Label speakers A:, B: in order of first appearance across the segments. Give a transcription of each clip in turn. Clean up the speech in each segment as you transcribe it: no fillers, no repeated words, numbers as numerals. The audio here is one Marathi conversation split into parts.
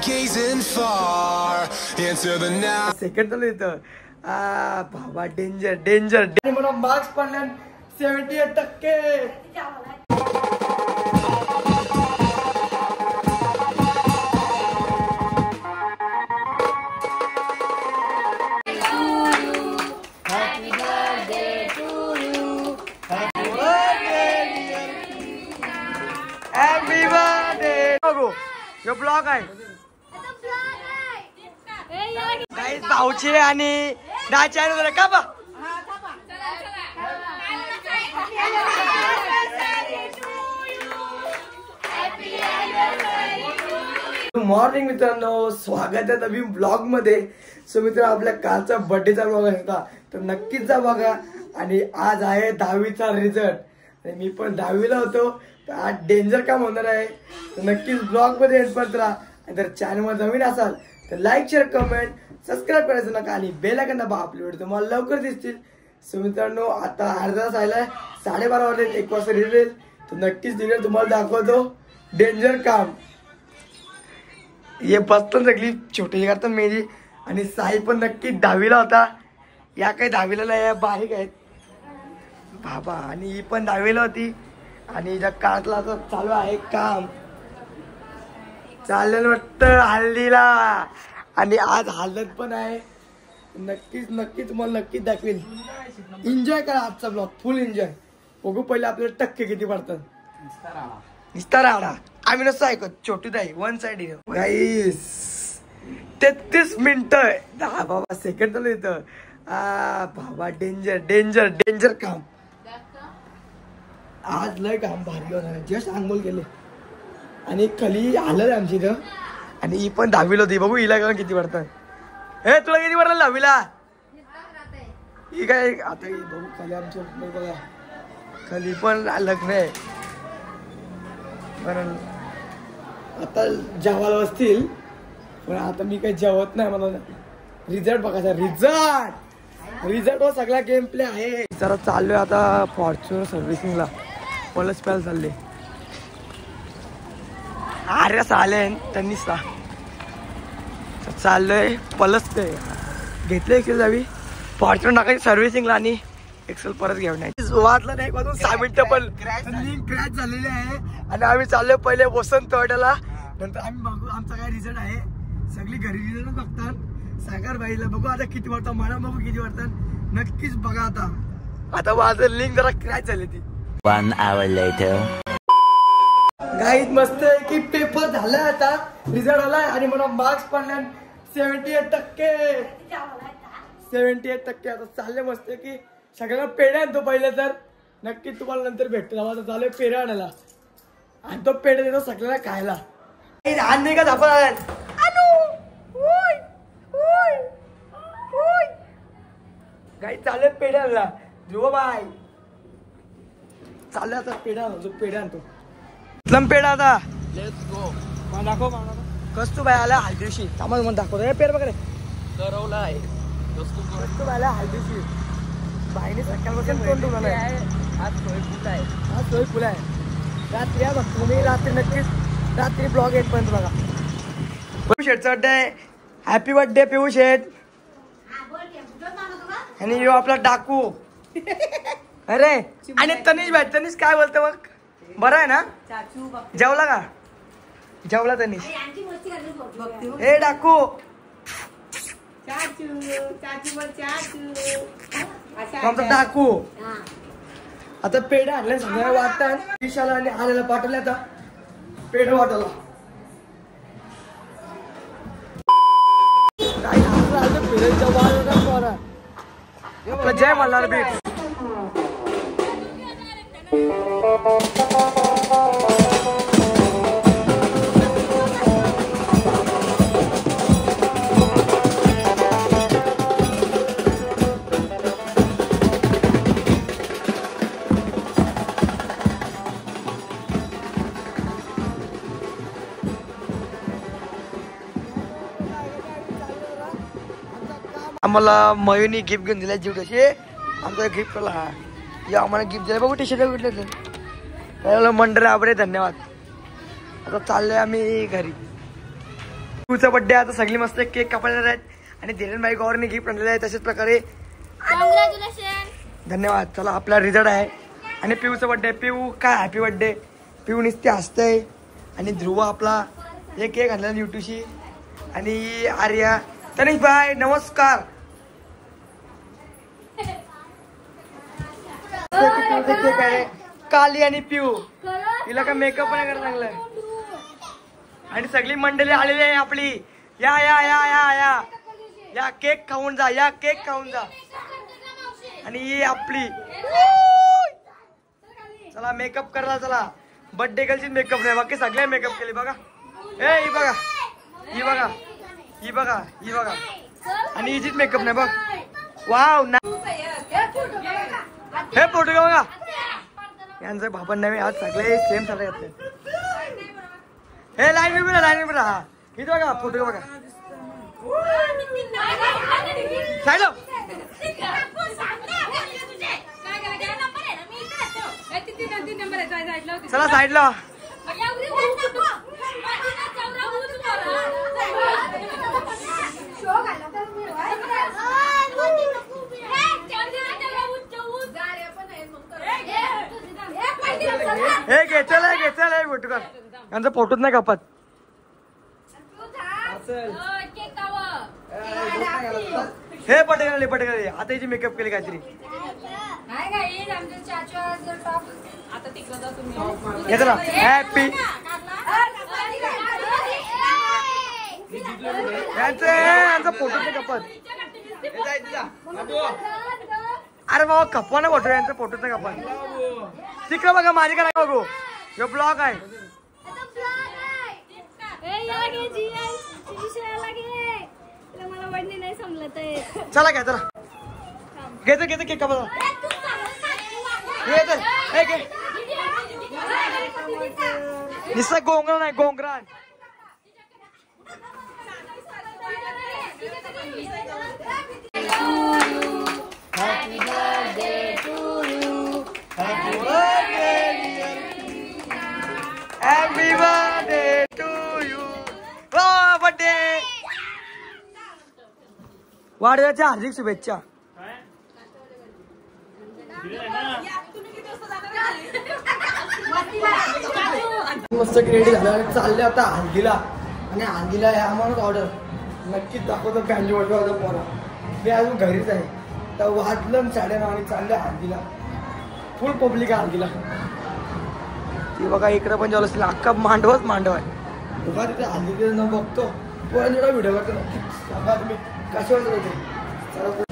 A: gazing far into the night.
B: Second चालू इथं बाबा डेंजर डेंजर आणि मला मार्क्स पडले 78%. यो ब्लॉग आहे गाईस भाऊचे आणि दाचे आहे का बा मॉर्निंग मित्रांनो, स्वागत आहे नवीन ब्लॉग मध्ये. सो मित्र, आपल्या कालचा बर्थडेचा ब्लॉग होता तर नक्कीच जा बघा. आणि आज आहे 10वीचा रिझल्ट आणि मी पण 10वीला होतो तर आज डेंजर काम होणार आहे. तर नक्कीच ब्लॉग मध्ये एंड राहा. आणि जर चॅनल मध्ये नवीन असाल तर लाईक शेअर कमेंट सबस्क्राईब करायचं नका आणि बेल आयकॉन दाबा. आपले व्हिडिओ तुम्हाला लवकर दिसतील. सो मित्रांनो, आता अर्धा तास आलाय, 12:30 वाजले, 1 वाजता रिझल्ट. तर नक्कीच रिझल्ट तुम्हाला दाखवतो. डेंजर काम हे बसतं सगळी छोटी करतात मेरी. आणि साई पण नक्की 10वीला होता. या काही 10वीला नाही, बारीक आहेत बाबा. आणि ही पण 10वीला होती. आणि ज्या काळातला चालू आहे काम चाललेलं वाटतं हल्दीला. आणि आज हलत पण आहे. नक्कीच नक्की तुम्हाला नक्कीच दाखवेल. एन्जॉय करा आजचा ब्लॉग, फुल एन्जॉय. बघू पहिले आपल्याला टक्के किती पडतात. निस्ता राडा आम्ही नसतो ऐकत. छोटी दाई वन साइड गाईस 33 मिनिटं. बाबा सेकंड चालू इथं बाबा डेंजर डेंजर डेंजर काम. आज लय काम भारी होणार. जस्ट अंघोळ केले आणि खाली आलं आमची इथं. आणि ही पण 10वीला होती. बघू हिला किती पडतात. हे तुला किती पडलं 10वीला? ही काय आता बघू खाली आमच्या बघा खाली पण लग्न आहे. कारण आता जेवायला बसतील पण आता मी काही जेवत नाही. मला रिझल्ट बघायचा. रिझल्ट वर सगळा गेम प्ले आहे. जरा चाललोय आता फॉर्च्युनर सर्व्हिसिंगला. पलस प्यायला चालले. अरे चाले त्यांनी चाललोय पलस ते घेतलं. एक्सेल जावी फॉर्च्युनर टाकायची सर्व्हिसिंगला आणि एक्सेल परत घेऊन नाही. वाटलं नाही मधून 6 मिनिटं पण क्रॅश झालेले आहे. आणि आम्ही चाललोय पहिले वसंत वाड्याला. नंतर आम्ही बघू आमचा काय रिझल्ट आहे. सगळी घरी रिझल्ट बघतात. सागर भाईला बघू आता किती वाटतं. मला बघू किती वाटतात. नक्कीच बघा. आता माझं लिंक जरा क्रॅश झाली ती.
C: 1 hour later.
B: गाईत मस्त आहे की पेपर झालाय. आता रिझल्ट आलाय आणि मला मार्क्स पडले 78%. 78%. आता चालले मस्त की सगळ्यांना पेढे आणतो पहिले. तर नक्की तुम्हाला नंतर भेटतो. आता चालू पेढे आणायला आणि तो पेढे देतो सगळ्यांना खायला. आणणे का दाखवा गाई चालले पेढे आणला. ध्रुव बाय चालले आता पेढा आणतो. पेढे आणतो पेढा आता. Let's go. दाखव कस्तू बाय आला हळदीशी. आम्हाला म्हणून दाखवतो. पेढ वगैरे करवला आहे. कस्तू बायला हळदीशी बाईने सकाळपासून तोंड दुखलं आहे. आज सोयफुल आहे. आज सोयफुल आहे. रात्री या बघ तुम्ही. रात्री नक्कीच रात्री ब्लॉग येतपर्यंत बघा. पिऊ शेटचा बर्थडे. हॅपी बर्थडे पिऊ शेट. आणि यो आपला डाकू. अरे आणि तनिष भाई. तनिष काय बोलतो मग? बरं आहे ना? जेवला का? जेवला तनिष? हे डाकू आमचा डाकू. आता पेढे आणले सगळ्या वाटतात. विशाला आणि आलेला पाठवले. आता पेढे वाटायला जय मल्हार भेट. आम्हाला मयूनी गिफ्ट घेऊन दिला. जीव कशी आमचा गिफ्ट आला. या आम्हाला गिफ्ट दिलं. बघू टी शर्ट कुठले त्याला मंडळ आबरे. धन्यवाद. आता चाललोय आम्ही घरी. पिऊचा बर्थडे आता सगळी मस्त केक कापायला आहेत आणि धीरेनभाई गौरने गिफ्ट आणलेलं आहे. तशाच प्रकारे धन्यवाद. चला आपला रिझल्ट आहे आणि पिऊचा बर्थडे. पिऊ काय हॅपी बर्थडे. पिऊ नुसते हसतंय आणि ध्रुव आपला एक केक आणलेला युट्यूशी आणि आर्या. तनिष भाई नमस्कार. केक आहे काली आणि पिऊ. तिला का मेकअप पण करायला लागलाय आणि सगळी मंडळी आलेली आहे आपली. या या या या या या केक खाऊन जा. या केक खाऊन जा. आणि ही आपली चला मेकअप करा. चला बर्थडे गर्लची मेकअप नाही बाकी सगळे मेकअप केले बघा. ए ही बघा ही बघा ही बघा ही बघा आणि हिचीच मेकअप नाही बघ. वाव ना हे फोटो का बघा. यांचं भापण नव्हे आज सगळे सेम साडे घातले. हे लाईन बी लाईन बी राहा. इथं बघा फोटो बघा. साईड चला साईडला. हे घे चल घे चल हे फोटो कर. यांचा फोटोच नाही कापत. हे पटेल पटेल आता याची मेकअप केली काहीतरी. हॅपी यांचा फोटो नाही कापत. अरे बाबा कपवा ना फोटो. यांचा फोटोच नाही कापत. तिकडं बघा माझे का नाही बघू. हे ब्लॉग आहे. चला घ्या चला घेतो घेतो केक कापा. निस्ता गोंगरा नाही Gongra. Happy birthday to you. Happy birthday dear. Happy birthday to you. Oh birthday. वाढदिवसाच्या हार्दिक शुभेच्छा. मस्त रेडी झालं चालले आता हल्दीला आणि हल्दीला आम्हाला ऑर्डर नक्कीच दाखवतो. फॅमिली वाटलं पोरा मी अजून घरीच आहे तर वाजलं 9:30 आणि चाललं हल्दीला. फुल पब्लिक आहे हल्दीला. ती बघा इकडं पण जेवलं असेल अख्खा मांडवच मांडव आहे. बघा तिथे हल्दीकडे न बघतो पोरांचा व्हिडिओ करतो. नक्कीच सांगा तुम्ही कसे वाटत चला.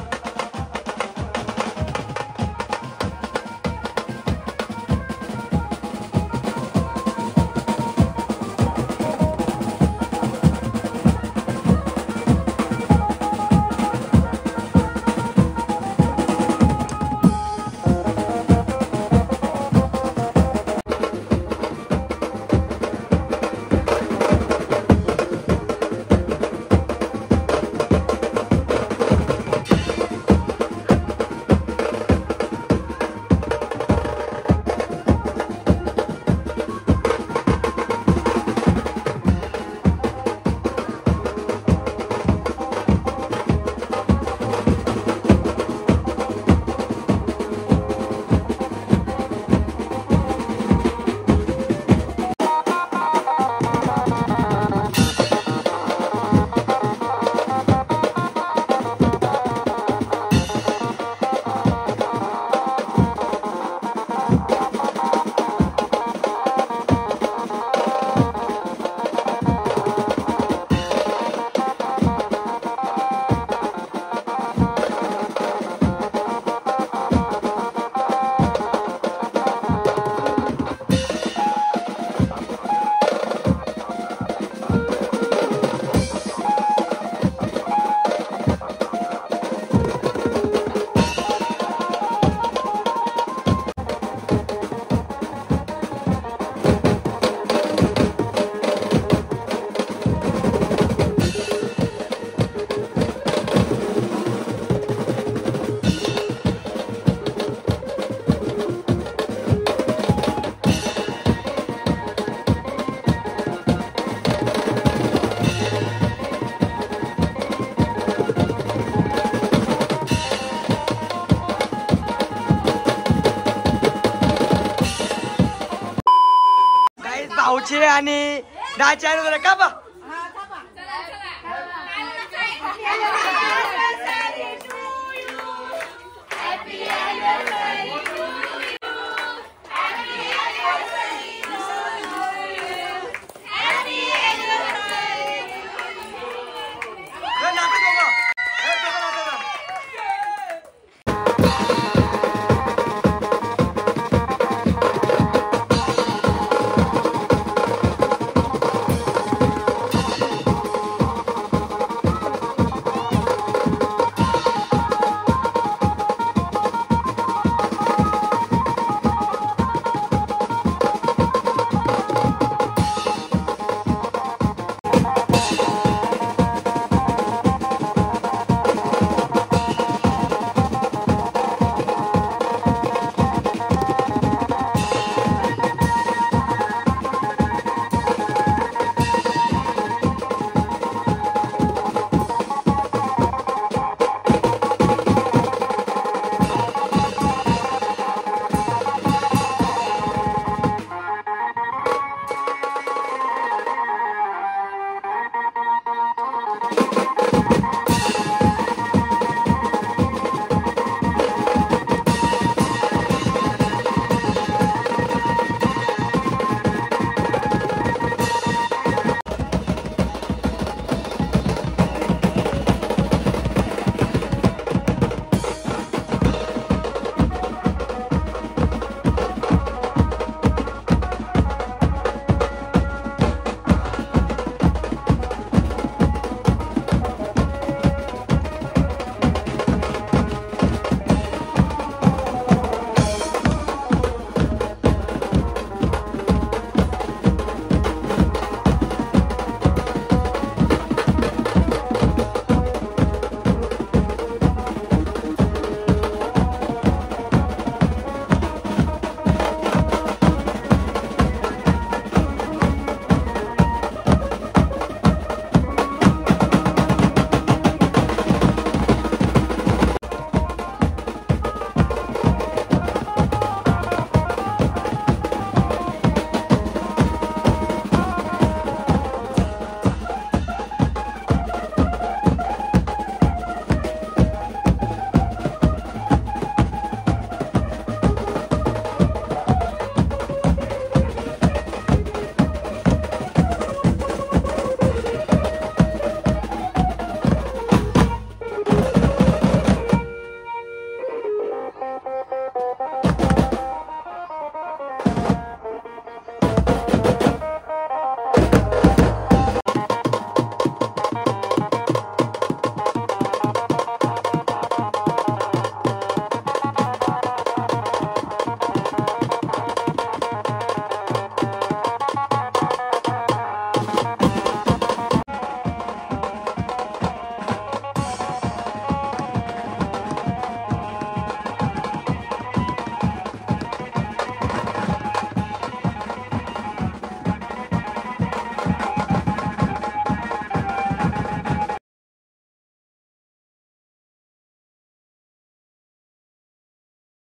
B: आणि 10 का बा